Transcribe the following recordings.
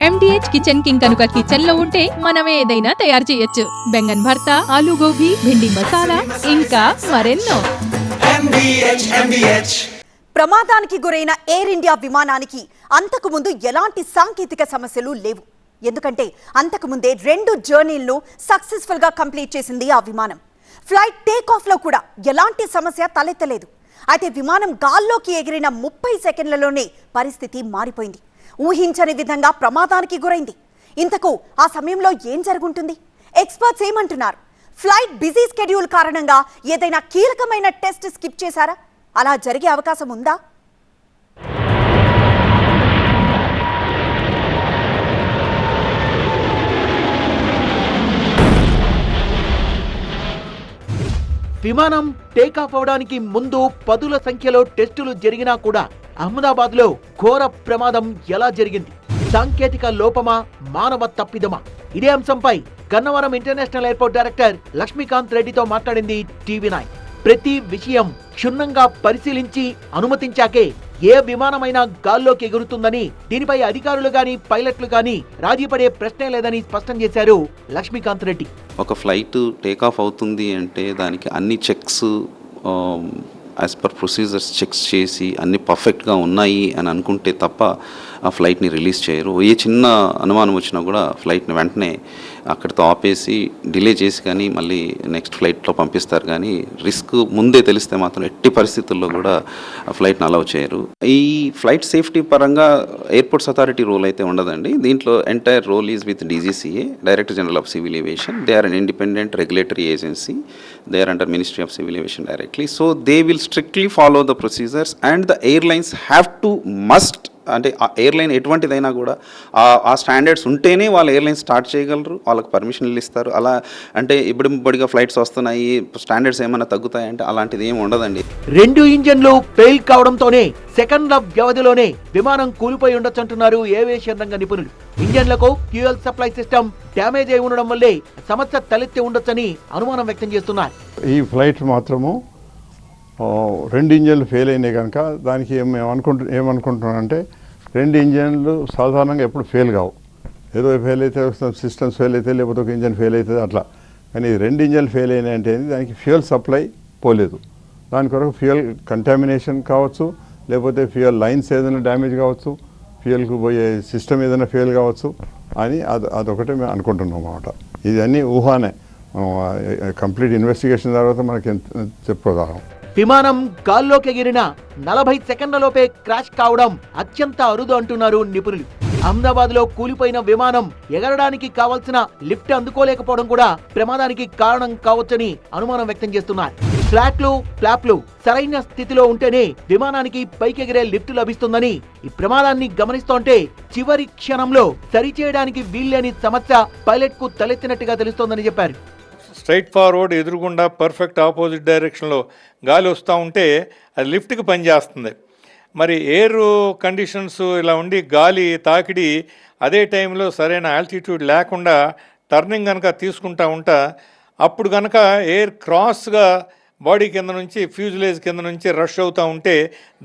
MDH kitchen king కనుక kitchen లో ఉంటే మనమే ఏదైనా తయారు చేయొచ్చు. బెంగన్ భర్త, ఆలు గోబీ, భిండి మసాలా, ఇంకా మరెన్నో. ప్రమాదానికి గురైన ఎయిర్ ఇండియా విమానానికి అంతకు ముందు ఎలాంటి సాంకేతిక సమస్యలు లేవు. ఎందుకంటే అంతకు ముందే 2 జర్నీలను సక్సెస్ఫుల్ గా కంప్లీట్ చేసింది ఆ విమానం. ఫ్లైట్ టేక్ ఆఫ్ లో కూడా ఎలాంటి సమస్య తలెత్తలేదు. అయితే విమానం గాల్లోకి ఎగిరిన 30 సెకండ్లలోనే పరిస్థితి మారిపోయింది. ఊహించని విధంగా ప్రమాదానికి గురైంది. ఇంతకు ఆ సమయంలో ఏం జరుగుంటుంది? ఎక్స్పర్ట్స్ ఏమంటున్నారు? ఫ్లైట్ బిజీ స్కెడ్యూల్ కారణంగా ఏదైనా కీలకమైన టెస్ట్ స్కిప్ చేశారా? అలా జరిగే అవకాశం ఉందా? విమానం టేకాఫ్ అవడానికి ముందు పదుల సంఖ్యలో టెస్టులు జరిగినా కూడా అహ్మదాబాద్ లో ఘోర ప్రమాదం ఎలా జరిగింది? సాంకేతిక లోపమా, మానవ తప్పిదమా? ఇదే అంశంపై Gannavaram international airport director Lakshmikanth రెడ్డితో మాట్లాడింది టీవీ9. ప్రతి విషయం క్షుణ్ణంగా పరిశీలించి అనుమతించాకే ఏ విమానమైనా గాల్లోకి ఎగురుతుందని, దీనిపై అధికారులు గాని పైలట్లు గాని రాజీపడే ప్రశ్నే లేదని స్పష్టం చేశారు లక్ష్మీకాంత్ రెడ్డి. ఒక ఫ్లైట్ టేకాఫ్ అవుతుంది అంటే దానికి అన్ని checks as per procedures checks చేసి అన్ని పర్ఫెక్ట్గా ఉన్నాయి అని అనుకుంటే తప్ప ఆ ఫ్లైట్ని రిలీజ్ చేయరు. ఏ చిన్న అనుమానం వచ్చినా కూడా ఫ్లైట్ని వెంటనే అక్కడితో ఆపేసి డిలే చేసి కానీ మళ్ళీ నెక్స్ట్ ఫ్లైట్లో పంపిస్తారు. కానీ రిస్క్ ముందే తెలిస్తే మాత్రం ఎట్టి పరిస్థితుల్లో కూడా ఆ ఫ్లైట్ని అలౌ చేయరు. ఈ ఫ్లైట్ సేఫ్టీ పరంగా ఎయిర్పోర్ట్స్ అథారిటీ రోల్ అయితే ఉండదండి. దీంట్లో entire role is with DGCA, director general of civil aviation. They are an independent regulatory agency. They are under Ministry of Civil Aviation directly. So they will strictly follow the procedures and the airlines have to must అంటే ఆ airline ఎటువంటిదైనా కూడా ఆ standards ఉంటేనే వాళ్ళ airline start చేయగలరు, వాళ్ళకి పర్మిషన్లు ఇస్తారు. అలా అంటే ఇబ్బడిగా ఫ్లైట్స్ వస్తున్నాయి, స్టాండర్డ్స్ ఏమైనా తగ్గుతాయంటే అలాంటిది ఏమి ఉండదండి. 2 ఇంజన్లు ఫెయిల్ కావడంతోనే సెకండ్ల వ్యవధిలోనే విమానం కూలిపోయి ఉండొచ్చంటున్నారు ఏవియేషన్ రంగ నిపుణులు. ఇంజన్లకు ఫ్యూయల్ సప్లై సిస్టమ్ డ్యామేజ్ అయి ఉండడం వల్లే సమస్య తలెత్తి ఉండొచ్చని అనుమానం వ్యక్తం చేస్తున్నారు. ఈ ఫ్లైట్ మాత్రము 2 ఇంజన్లు ఫెయిల్ అయినాయి కనుక దానికి ఏమనుకుంటున్నానంటే 2 ఇంజన్లు సాధారణంగా ఎప్పుడు ఫెయిల్ కావు. ఏదో ఫెయిల్ అయితే సిస్టమ్స్ ఫెయిల్ అయితే, లేకపోతే ఒక ఇంజన్ ఫెయిల్ అవుతుంది అట్లా. కానీ 2 ఇంజన్లు ఫెయిల్ అయినాయి అంటే దానికి ఫ్యూయల్ సప్లై పోలేదు. దాని కొరకు ఫ్యూయల్ కంటామినేషన్ కావచ్చు, లేకపోతే ఫ్యూయల్ లైన్స్ ఏదైనా డ్యామేజ్ కావచ్చు, ఫ్యూయల్కు పోయే సిస్టమ్ ఏదైనా ఫెయిల్ కావచ్చు అని అదొకటే మేము అనుకుంటున్నాం అన్నమాట. ఇది అన్నీ ఊహానే. కంప్లీట్ ఇన్వెస్టిగేషన్ తర్వాత మనకి చెప్పుకోదాం. విమానం గాల్లోకి ఎగిరిన 40 సెకండ్లలోపే క్రాష్ కావడం అత్యంత అరుదు అంటున్నారు నిపుణులు. అహ్మదాబాద్ లో కూలిపోయిన విమానం ఎగరడానికి కావాల్సిన లిఫ్ట్ అందుకోలేకపోవడం కూడా ప్రమాదానికి కారణం కావచ్చని అనుమానం వ్యక్తం చేస్తున్నారు. ఫ్లాట్లు, ఫ్లాప్లు సరైన స్థితిలో ఉంటేనే విమానానికి పైకెగిరే లిఫ్ట్ లభిస్తుందని, ఈ ప్రమాదాన్ని గమనిస్తుంటే చివరి క్షణంలో సరిచేయడానికి వీల్లేని సమస్య పైలట్ కు తలెత్తినట్టుగా తెలుస్తోందని చెప్పారు. స్ట్రైట్ ఫార్వర్డ్ ఎదురుగుండా పర్ఫెక్ట్ ఆపోజిట్ డైరెక్షన్లో గాలి వస్తూ ఉంటే అది లిఫ్ట్కి పనిచేస్తుంది. మరి ఎయిర్ కండిషన్స్ ఇలా ఉండి గాలి తాకిడి అదే టైంలో సరైన ఆల్టిట్యూడ్ లేకుండా టర్నింగ్ కనుక తీసుకుంటా ఉంటా, అప్పుడు కనుక ఎయిర్ క్రాస్గా బాడీ కింద నుంచి ఫ్యూజులేజ్ కింద నుంచి రష్ అవుతూ ఉంటే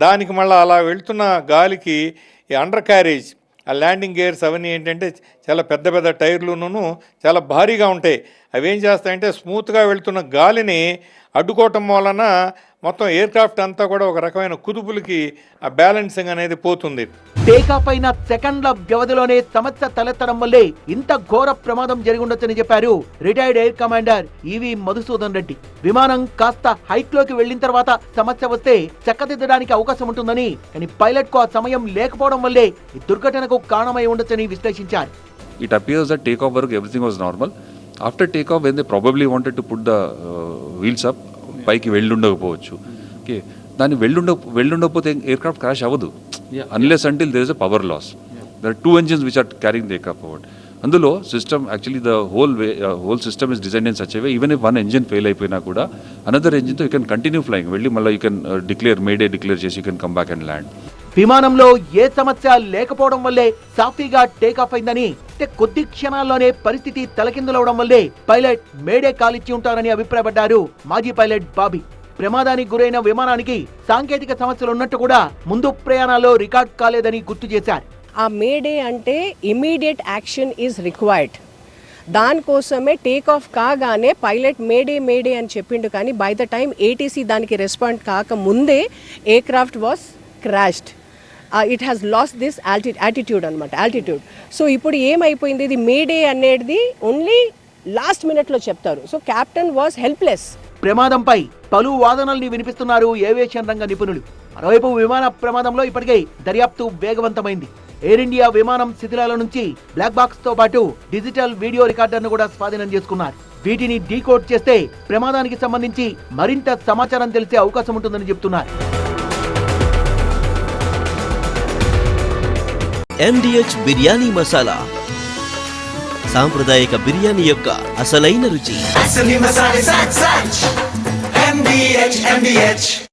దానికి మళ్ళీ అలా వెళ్తున్న గాలికి ఈ అండర్ క్యారేజ్, ఆ ల్యాండింగ్ గేర్స్ అవన్నీ ఏంటంటే చాలా పెద్ద పెద్ద టైర్లును చాలా భారీగా ఉంటాయి. అవి ఏం చేస్తాయంటే స్మూత్గా వెళ్తున్న గాలిని అడ్డుకోవటం వలన మొత్తం ఎయిర్ క్రాఫ్ట్ అంతా కూడా ఒక రకమైన కుదుపులకి ఆ బ్యాలెన్సింగ్ అనేది పోతుంది. టేకాఫ్ అయిన సెకండ్ల వ్యవధిలోనే సమస్య తలెత్తడం వల్లే ఇంత ఘోర ప్రమాదం జరిగి ఉండొచ్చని చెప్పారు రిటైర్డ్ ఎయిర్ కమాండర్ ఈవి మధుసూదన్ రెడ్డి. విమానం కాస్త హైట్ లోకి వెళ్లిన తర్వాత సమస్య వస్తే చక్కదిద్దడానికి అవకాశం ఉంటుందని, కానీ పైలట్ కు ఆ సమయం లేకపోవడం వల్లే ఈ దుర్ఘటనకు కారణమై ఉండొచ్చని విశ్లేషించారు. It appears that takeoff work everything was normal. After takeoff, when they probably wanted to put the wheels up, పైకి వెళ్ళుండకపోవచ్చు. ఓకే, దాన్ని వెళ్ళుండకపోతే ఎయిర్క్రాఫ్ట్ క్రాష్ అవ్వదు unless until there is a power loss. There are 2 engines which are carrying the aircraft forward. అందులో system actually the whole system is design in such a way, even if 1 engine fail అయిపోయినా కూడా another ఎంజిన్తో you can continue flying. వెళ్ళి మళ్ళీ you can mayday declare చేసి you can come back and land. విమానంలో ఏ సమస్య లేకపోవడం వల్లే సాఫీగా టేకాఫ్ అయిందని, కొద్ది క్షణాల్లోనే పరిస్థితి తలకిందులవడం వల్లే పైలట్ మేడే కాలిచ్చి ఉంటారని అభిప్రాయపడ్డారు మాజీ పైలట్ బాబీ. ప్రమాదానికి గురైన విమానానికి సాంకేతిక సమస్యలు ఉన్నట్టు కూడా ముందు ప్రయాణాల్లో రికార్డ్ కాలేదని గుర్తు చేశారు. ఆ మేడే అంటే ఇమీడియట్ యాక్షన్ ఈజ్ రిక్వైర్డ్. దానికోసమే టేక్ ఆఫ్ కాగానే పైలట్ మేడే అని చెప్పిండు, కానీ బై ద టైం ఏటీసీ దానికి రెస్పాండ్ కాకముందే aircraft was crashed. It has lost this altitude అనమాట, ఆల్టిట్యూడ్. సో ఇప్పుడు ఏమైపోయింది, ఇది మేడే అనేది ఓన్లీ లాస్ట్ మినిట్లో చెప్తారు. So captain was helpless. ప్రమాదంపై పలు వాదనల్ని వినిపిస్తున్నారు ఏవియేషన్ రంగ నిపుణులు. మరోవైపు విమాన ప్రమాదంలో ఇప్పటికే దర్యాప్తు వేగవంతమైంది. ఎయిర్ ఇండియా విమానం శిథిలాల నుంచి బ్లాక్ బాక్స్ తో పాటు డిజిటల్ వీడియో రికార్డర్ను కూడా స్వాధీనం చేసుకున్నారు. వీటిని డీకోడ్ చేస్తే ప్రమాదానికి సంబంధించి మరింత సమాచారం తెలిసే అవకాశం ఉంటుందని చెబుతున్నారు. MDH బిర్యానీ మసాలా, సాంప్రదాయక బిర్యానీ యొక్క అసలైన రుచి.